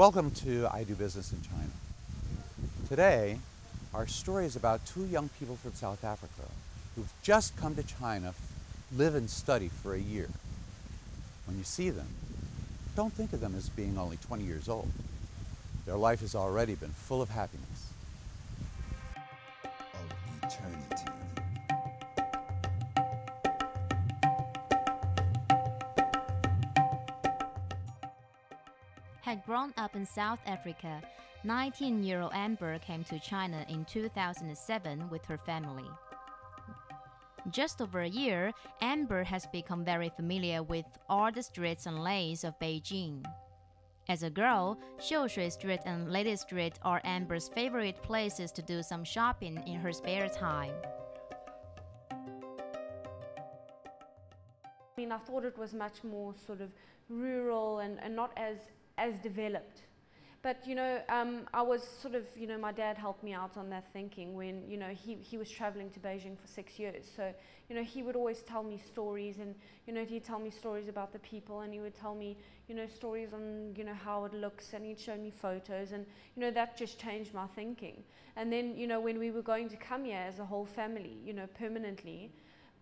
Welcome to I Do Business in China. Today, our story is about two young people from South Africa who've just come to China, live and study for a year. When you see them, don't think of them as being only 20 years old. Their life has already been full of happiness. Of eternity. Had grown up in South Africa, 19-year-old Amber came to China in 2007 with her family. Just over a year, Amber has become very familiar with all the streets and lanes of Beijing. As a girl, Xiushui Street and Lady Street are Amber's favorite places to do some shopping in her spare time. I thought it was much more sort of rural and not as developed. But, I was sort of, my dad helped me out on that thinking when, he was traveling to Beijing for 6 years. So, he would always tell me stories and, he'd tell me stories about the people and he would tell me, stories on, how it looks, and he'd show me photos and, that just changed my thinking. And then, when we were going to come here as a whole family, permanently,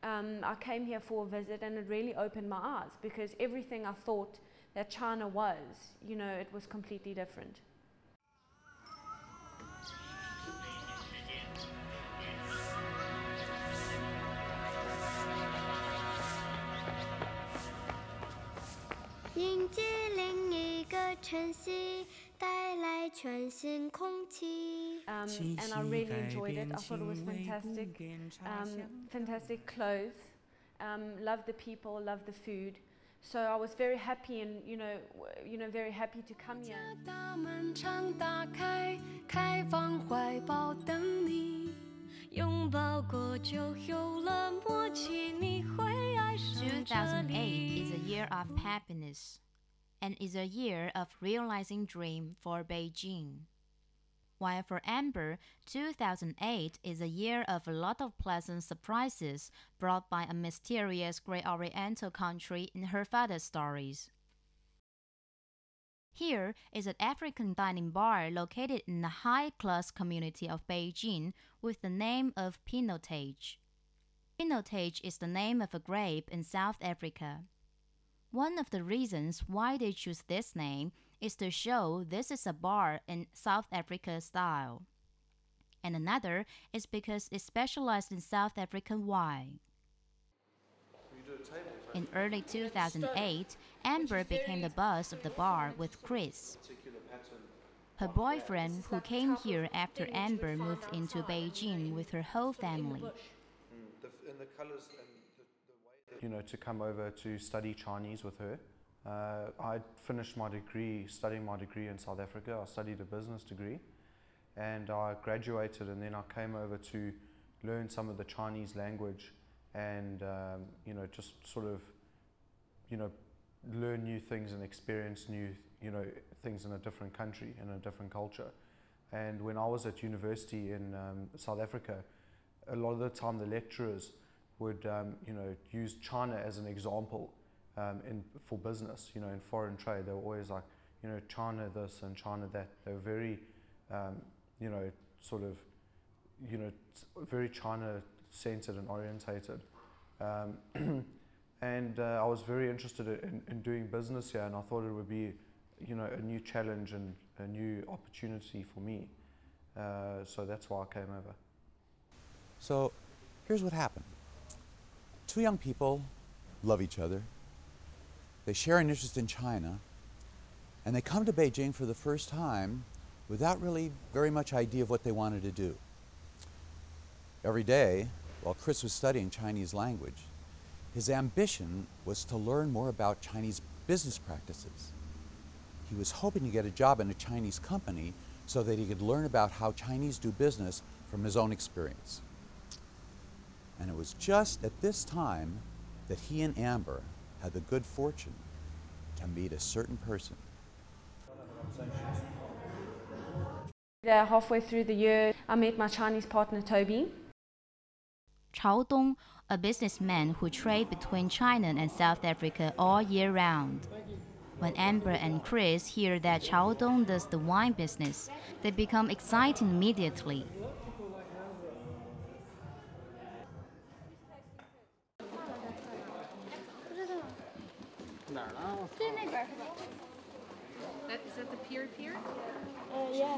I came here for a visit and it really opened my eyes because everything I thought that China was, it was completely different. And I really enjoyed it. I thought it was fantastic. Fantastic clothes. Loved the people, loved the food. So I was very happy and, very happy to come here. "2008 is a year of happiness and is a year of realizing dream for Beijing. While for Amber, 2008 is a year of a lot of pleasant surprises brought by a mysterious great Oriental country in her father's stories." Here is an African dining bar located in the high-class community of Beijing with the name of Pinotage. Pinotage is the name of a grape in South Africa. One of the reasons why they choose this name is to show this is a bar in South Africa style. And another is because it specialized in South African wine. In early 2008, Amber became the boss of the bar with Chris, her boyfriend who came here after Amber moved into Beijing with her whole family. To come over to study Chinese with her. I finished studying my degree in South Africa. I studied a business degree and I graduated, and then I came over to learn some of the Chinese language and just sort of learn new things and experience new things in a different country, in a different culture. And when I was at university in South Africa, a lot of the time the lecturers would use China as an example for business, in foreign trade. They were always like, China this and China that. They were very, very China-centered and orientated. And I was very interested in doing business here, and I thought it would be, a new challenge and a new opportunity for me. So that's why I came over. So here's what happened. Two young people love each other. They share an interest in China, and they come to Beijing for the first time without really very much idea of what they wanted to do. Every day, while Chris was studying Chinese language, his ambition was to learn more about Chinese business practices. He was hoping to get a job in a Chinese company so that he could learn about how Chinese do business from his own experience. And it was just at this time that he and Amber had the good fortune to meet a certain person. Halfway through the year, I met my Chinese partner, Toby. Chao Dong, a businessman who trade between China and South Africa all year round. When Amber and Chris hear that Chao Dong does the wine business, they become excited immediately. Is that the pier? Yeah.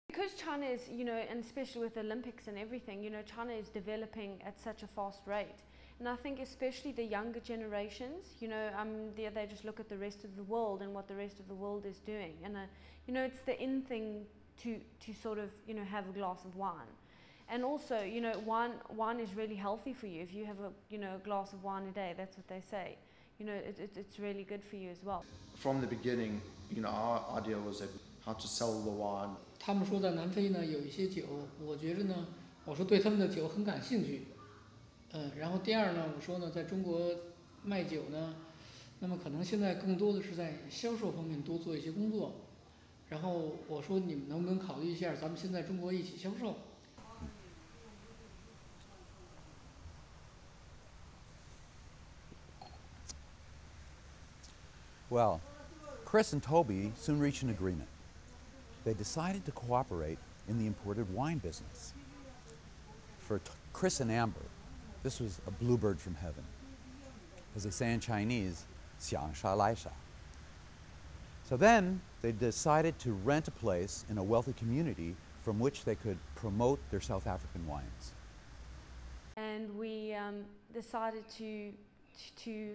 Because China is, and especially with the Olympics and everything, China is developing at such a fast rate. And I think especially the younger generations, they just look at the rest of the world and what the rest of the world is doing. And, it's the in thing to sort of, have a glass of wine. And also, wine is really healthy for you. If you have a glass of wine a day, that's what they say. It's really good for you as well. From the beginning, our idea was that how to sell the wine. 他们说在南非呢有一些酒，我觉着呢，我说对他们的酒很感兴趣。然后第二呢，我说呢，在中国卖酒呢，那么可能现在更多的是在销售方面多做一些工作。然后我说你们能不能考虑一下，咱们先在中国一起销售。Well, Chris and Toby soon reached an agreement. They decided to cooperate in the imported wine business. For Chris and Amber, this was a bluebird from heaven. As they say in Chinese, 想杀来杀. So then they decided to rent a place in a wealthy community from which they could promote their South African wines. And we decided to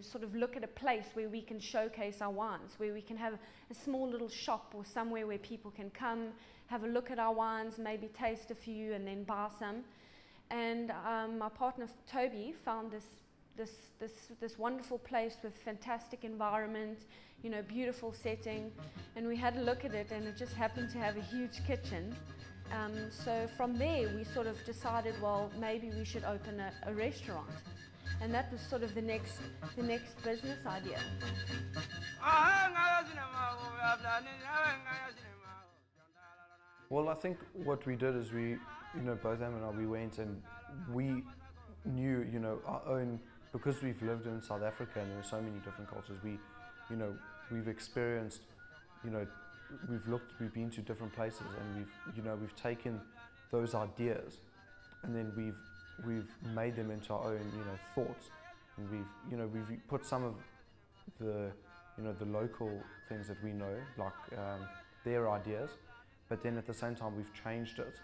sort of look at a place where we can showcase our wines, where we can have a small little shop or somewhere where people can come, have a look at our wines, maybe taste a few and then buy some. And my partner Toby found this wonderful place with fantastic environment, beautiful setting, and we had a look at it, and it just happened to have a huge kitchen. So from there we sort of decided, well, maybe we should open a restaurant. And that was sort of the next business idea. Well, I think what we did is we, both Em and I, we went and we knew, our own, because we've lived in South Africa and there are so many different cultures, we've experienced, we've been to different places, and we've taken those ideas and then we've made them into our own, thoughts, and we've put some of the, the local things that we know, like their ideas, but then at the same time we've changed it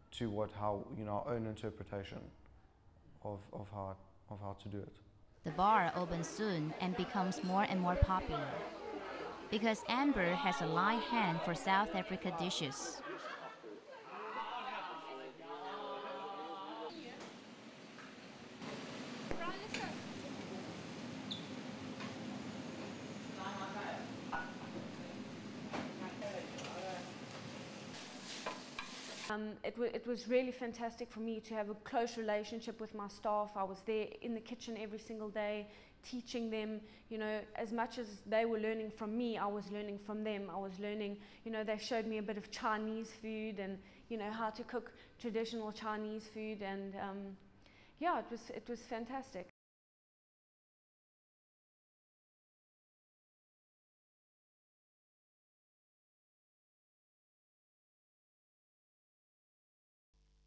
to our own interpretation of how to do it. The bar opens soon and becomes more and more popular because Amber has a light hand for South Africa dishes. It was really fantastic for me to have a close relationship with my staff. I was there in the kitchen every single day, teaching them, as much as they were learning from me, I was learning from them. I was learning, they showed me a bit of Chinese food and, how to cook traditional Chinese food, and yeah, it was fantastic.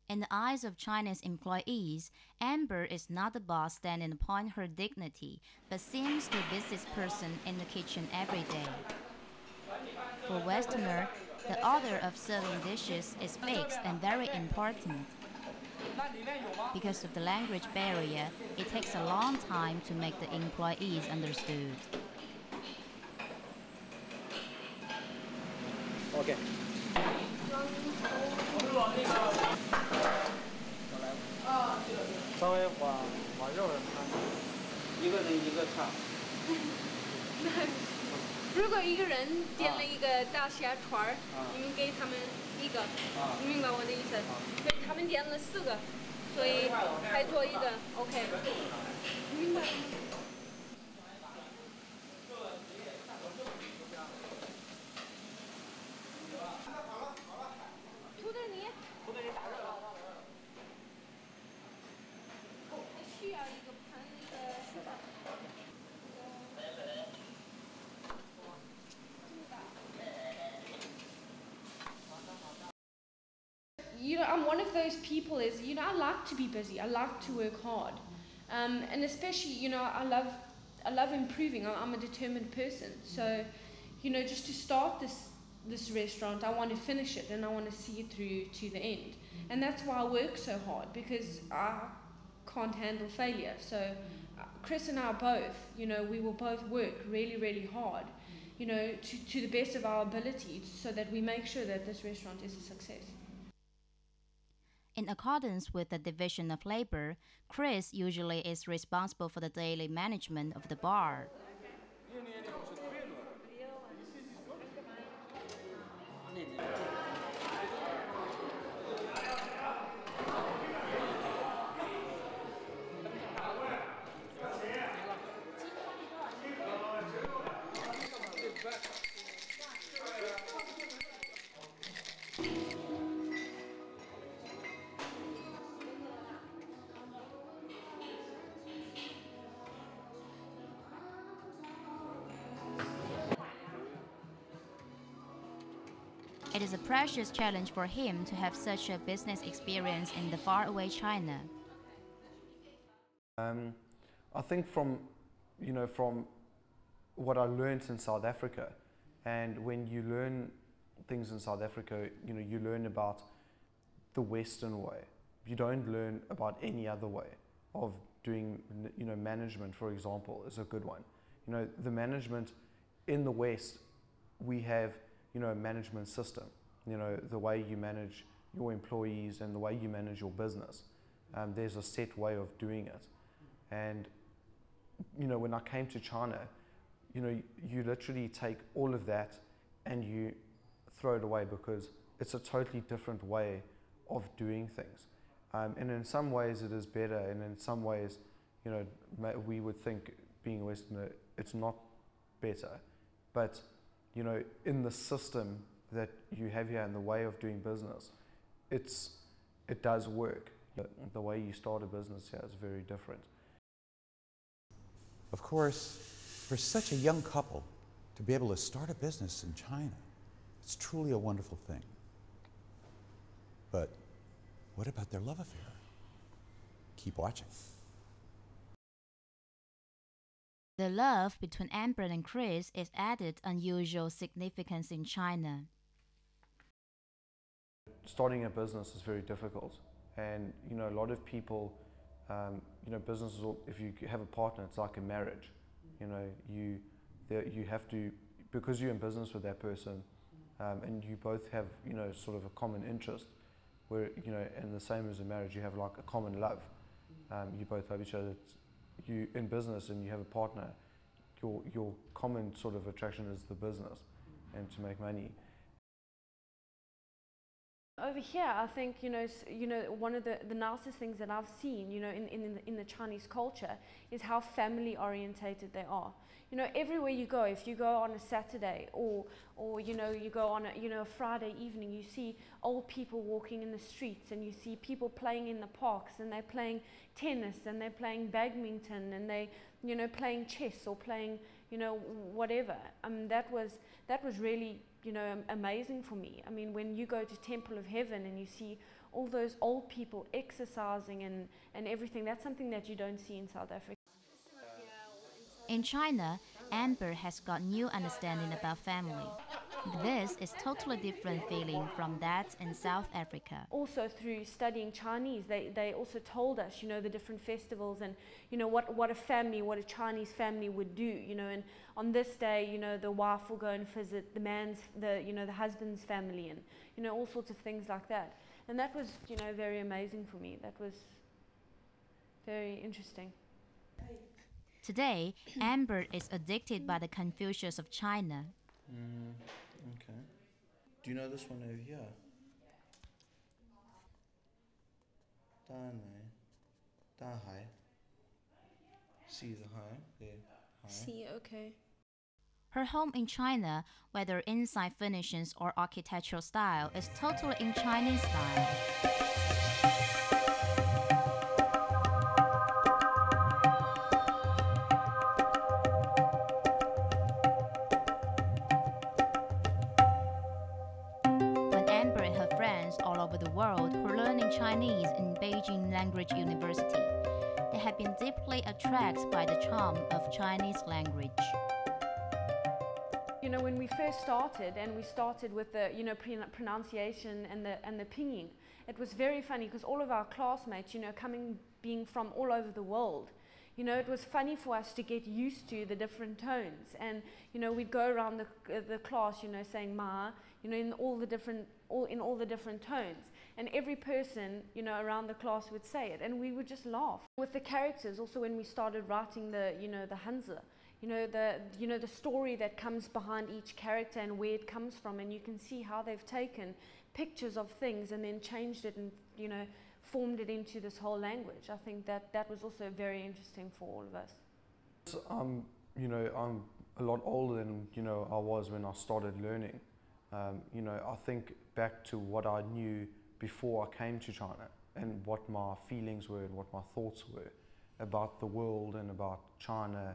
In the eyes of China's employees, Amber is not the boss standing upon her dignity, but seems the business person in the kitchen every day. For Westerner, the order of serving dishes is fixed and very important. Because of the language barrier, it takes a long time to make the employees understood. Okay. 稍微往肉上看，一个人一个叉。如果一个人点了一个大虾串儿，你们给他们一个，你明白我的意思？对，他们点了4个，所所以还做一个 OK。明白。涂的你。涂的你打热了。还需要一个盘那个蔬菜。You know, I'm one of those people is, you know, I like to be busy. I like to work hard. And especially, you know, I love improving. I'm a determined person. So, you know, just to start this restaurant, I want to finish it and I want to see it through to the end. And that's why I work so hard, because I can't handle failure. So Chris and I both, you know, we will both work really, really hard, you know, to the best of our ability, so that we make sure that this restaurant is a success. In accordance with the division of labor, Chris usually is responsible for the daily management of the bar. It is a precious challenge for him to have such a business experience in the faraway China. I think from what I learned in South Africa, and when you learn things in South Africa, you know, you learn about the Western way. You don't learn about any other way of doing, you know, management, for example, is a good one. You know, the management in the West, we have, you know, a management system, you know, the way you manage your employees and the way you manage your business. There's a set way of doing it. And, you know, when I came to China, you know, you literally take all of that and you throw it away, because it's a totally different way of doing things. And in some ways it is better, and in some ways, you know, we would think, being a Westerner, it's not better. But, you know, in the system that you have here and the way of doing business, it does work. The way you start a business here is very different. Of course, for such a young couple to be able to start a business in China, it's truly a wonderful thing. But what about their love affair? Keep watching. The love between Amber and Chris is added unusual significance in China. Starting a business is very difficult, and, you know, a lot of people, you know, businesses, if you have a partner, it's like a marriage. You know, you have to, because you're in business with that person, and you both have, you know, sort of a common interest, where, you know, and the same as a marriage, you have like a common love. You both love each other. You in business and you have a partner, your common sort of attraction is the business and to make money. Over here, I think, you know, one of the nicest things that I've seen, you know, in the Chinese culture, is how family orientated they are. You know, everywhere you go, if you go on a Saturday or you know, you go on a Friday evening, you see old people walking in the streets, and you see people playing in the parks, and they're playing tennis, and they're playing badminton, and they, you know, playing chess or playing, you know, whatever. That was really, you know, amazing for me. I mean, when you go to Temple of Heaven and you see all those old people exercising and everything, that's something that you don't see in South Africa. In China, Amber has got new understanding about family. This is totally different feeling from that in South Africa. Also, through studying Chinese, they also told us, you know, the different festivals and, you know, what a Chinese family would do, you know, and on this day, you know, the wife will go and visit the husband's family, and, you know, all sorts of things like that. And that was, you know, very amazing for me. That was very interesting. Today, Amber is addicted by the Confucius of China. Okay. Do you know this one over here? Dane. 大海 see the 海 海 See, okay. Her home in China, whether inside furnishings or architectural style, is totally in Chinese style. When Amber and her friends all over the world were learning Chinese in Beijing Language University, they had been deeply attracted by the charm of Chinese language. You know, when we first started, and we started with the, you know, pronunciation and the pinyin, it was very funny because all of our classmates, you know, being from all over the world, you know, it was funny for us to get used to the different tones. And, you know, we'd go around the class, you know, saying ma, you know, in all the different tones. And every person, you know, around the class would say it, and we would just laugh. With the characters, also when we started writing the, you know, the Hanzi, you know, the story that comes behind each character and where it comes from, and you can see how they've taken pictures of things and then changed it and, you know, formed it into this whole language. I think that was also very interesting for all of us. You know, I'm a lot older than, you know, I was when I started learning. You know, I think back to what I knew before I came to China and what my feelings were and what my thoughts were about the world and about China,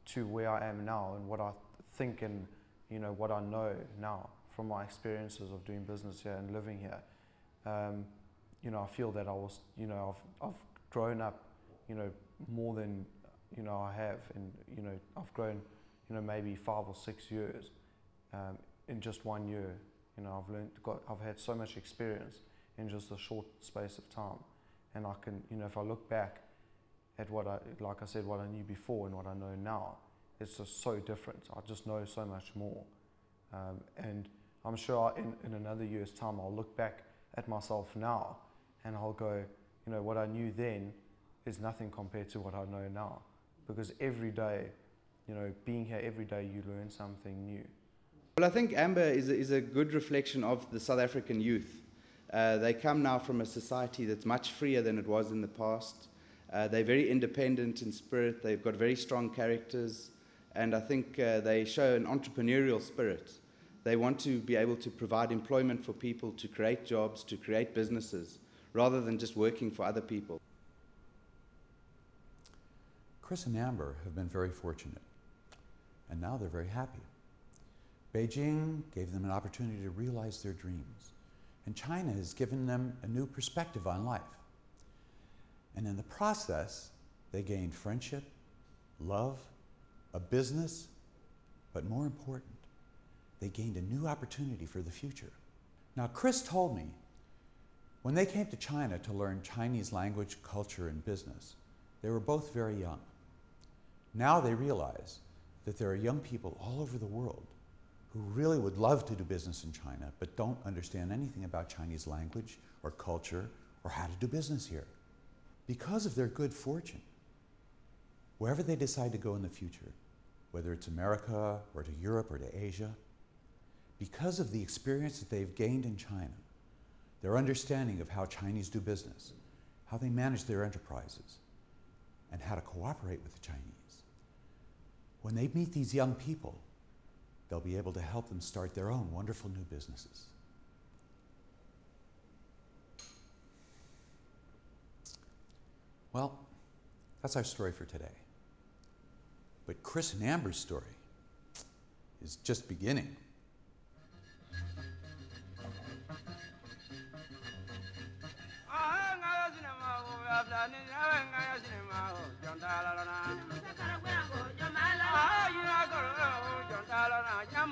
to where I am now and what I think and, you know, what I know now from my experiences of doing business here and living here. You know, I feel that I was, you know, I've grown up, you know, more than, you know, I have, and, you know, I've grown, you know, maybe 5 or 6 years in just 1 year. You know, I've had so much experience in just a short space of time, and I can, you know, if I look back at what like I said, what I knew before and what I know now, it's just so different. I just know so much more, and I'm sure in another year's time I'll look back at myself now and I'll go, you know, what I knew then is nothing compared to what I know now, because every day, you know, being here every day, you learn something new. Well, I think Amber is a good reflection of the South African youth. They come now from a society that's much freer than it was in the past. They're very independent in spirit. They've got very strong characters, and I think they show an entrepreneurial spirit. They want to be able to provide employment for people, to create jobs, to create businesses, rather than just working for other people. Chris and Amber have been very fortunate, and now they're very happy. Beijing gave them an opportunity to realize their dreams, and China has given them a new perspective on life. And in the process, they gained friendship, love, a business, but more important, they gained a new opportunity for the future. Now, Chris told me when they came to China to learn Chinese language, culture, and business, they were both very young. Now they realize that there are young people all over the world who really would love to do business in China, but don't understand anything about Chinese language or culture or how to do business here. Because of their good fortune, wherever they decide to go in the future, whether it's America or to Europe or to Asia, because of the experience that they've gained in China, their understanding of how Chinese do business, how they manage their enterprises, and how to cooperate with the Chinese, when they meet these young people, they'll be able to help them start their own wonderful new businesses. Well, that's our story for today. But Chris and Amber's story is just beginning. John